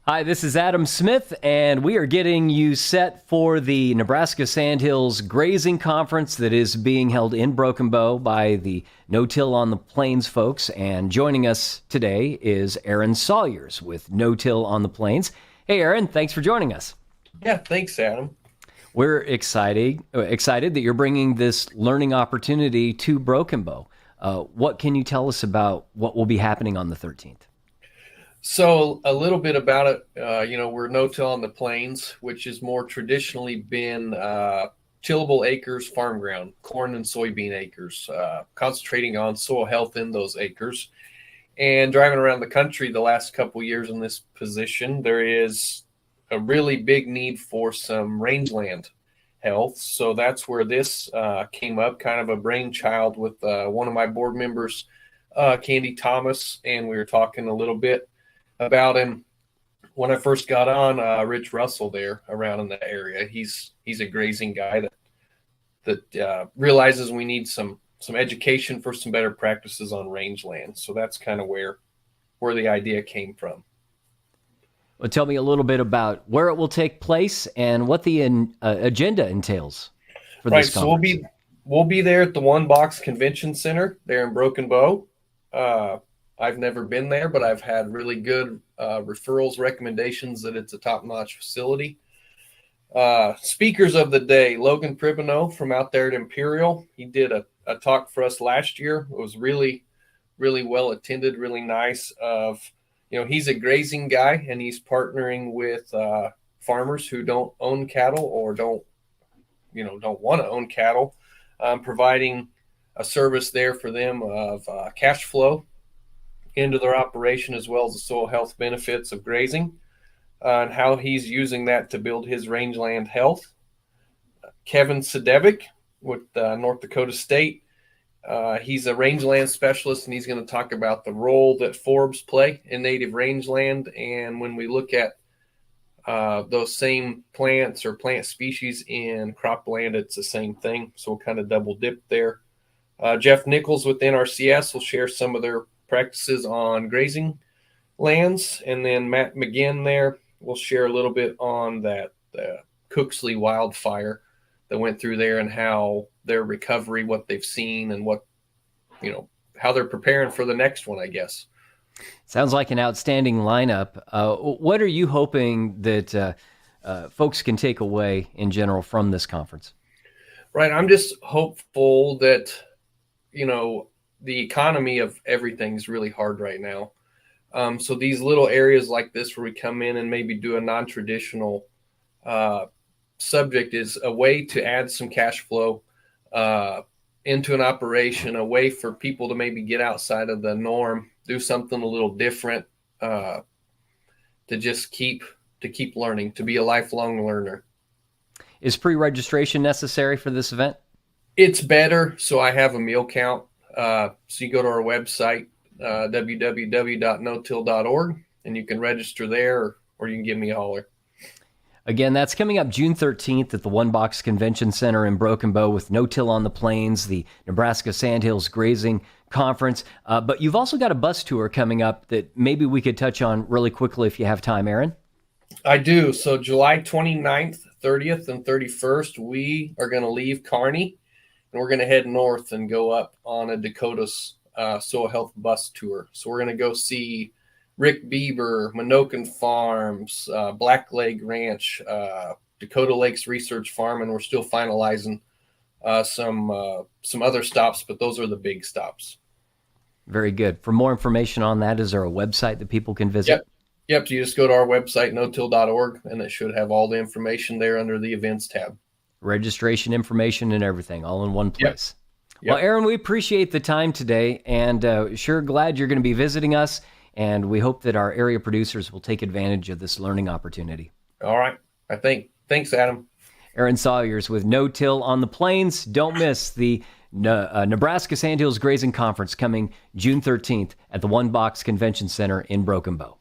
Hi, this is Adam Smith, and we are getting you set for the Nebraska Sandhills Grazing Conference that is being held in Broken Bow by the No-Till on the Plains folks. And joining us today is Aaron Sawyers with No-Till on the Plains. Hey, Aaron, thanks for joining us. Yeah, thanks, Adam. We're excited that you're bringing this learning opportunity to Broken Bow. What can you tell us about what will be happening on the 13th? So a little bit about it, we're no-till on the plains, which has more traditionally been tillable acres, farm ground, corn and soybean acres, concentrating on soil health in those acres. And driving around the country the last couple years in this position, there is a really big need for some rangeland health. So that's where this came up, kind of a brainchild with one of my board members, Candy Thomas, and we were talking a little bit about him when I first got on. Rich Russell there around in the area. He's a grazing guy that realizes we need some education for some better practices on rangeland. So that's kind of where the idea came from. Well, tell me a little bit about where it will take place and what the agenda entails for this conference. So we'll be there at the One Box Convention Center there in Broken Bow. I've never been there, but I've had really good referrals, recommendations that it's a top-notch facility. Speakers of the day, Logan Pribino from out there at Imperial. He did a talk for us last year. It was really, really well attended, really nice. He's a grazing guy, and he's partnering with farmers who don't own cattle or don't want to own cattle, providing a service there for them of cash flow into their operation, as well as the soil health benefits of grazing, and how he's using that to build his rangeland health. Kevin Sedevic with North Dakota State. He's a rangeland specialist, and he's going to talk about the role that forbs play in native rangeland. And when we look at those same plants or plant species in cropland, it's the same thing. So we'll kind of double dip there. Jeff Nichols with NRCS will share some of their practices on grazing lands. And then Matt McGinn there will share a little bit on that Cooksley wildfire that went through there and how their recovery, what they've seen, and how they're preparing for the next one, I guess. Sounds like an outstanding lineup. What are you hoping that folks can take away in general from this conference? Right. I'm just hopeful that, the economy of everything is really hard right now. So these little areas like this where we come in and maybe do a non-traditional subject is a way to add some cash flow into an operation, a way for people to maybe get outside of the norm, do something a little different, to just keep learning, to be a lifelong learner. Is pre-registration necessary for this event? It's better. So I have a meal count. So you go to our website, www.notill.org, and you can register there, or you can give me a holler. Again, that's coming up June 13th at the One Box Convention Center in Broken Bow with No-Till on the Plains, the Nebraska Sandhills Grazing Conference. But you've also got a bus tour coming up that maybe we could touch on really quickly if you have time, Aaron. I do. So July 29th, 30th, and 31st, we are going to leave Kearney, and we're going to head north and go up on a Dakota's soil health bus tour. So we're going to go see Rick Bieber, Minokan Farms, Black Leg Ranch, Dakota Lakes Research Farm, and we're still finalizing some other stops, but those are the big stops. Very good. For more information on that, is there a website that people can visit? Yep. So you just go to our website, notill.org, and it should have all the information there under the events tab. Registration information and everything all in one place. Yep. Well, Aaron, we appreciate the time today, and sure glad you're going to be visiting us. And we hope that our area producers will take advantage of this learning opportunity. All right. Thanks, Adam. Aaron Sawyers with No-Till on the Plains. Don't miss the Nebraska Sandhills Grazing Conference coming June 13th at the One Box Convention Center in Broken Bow.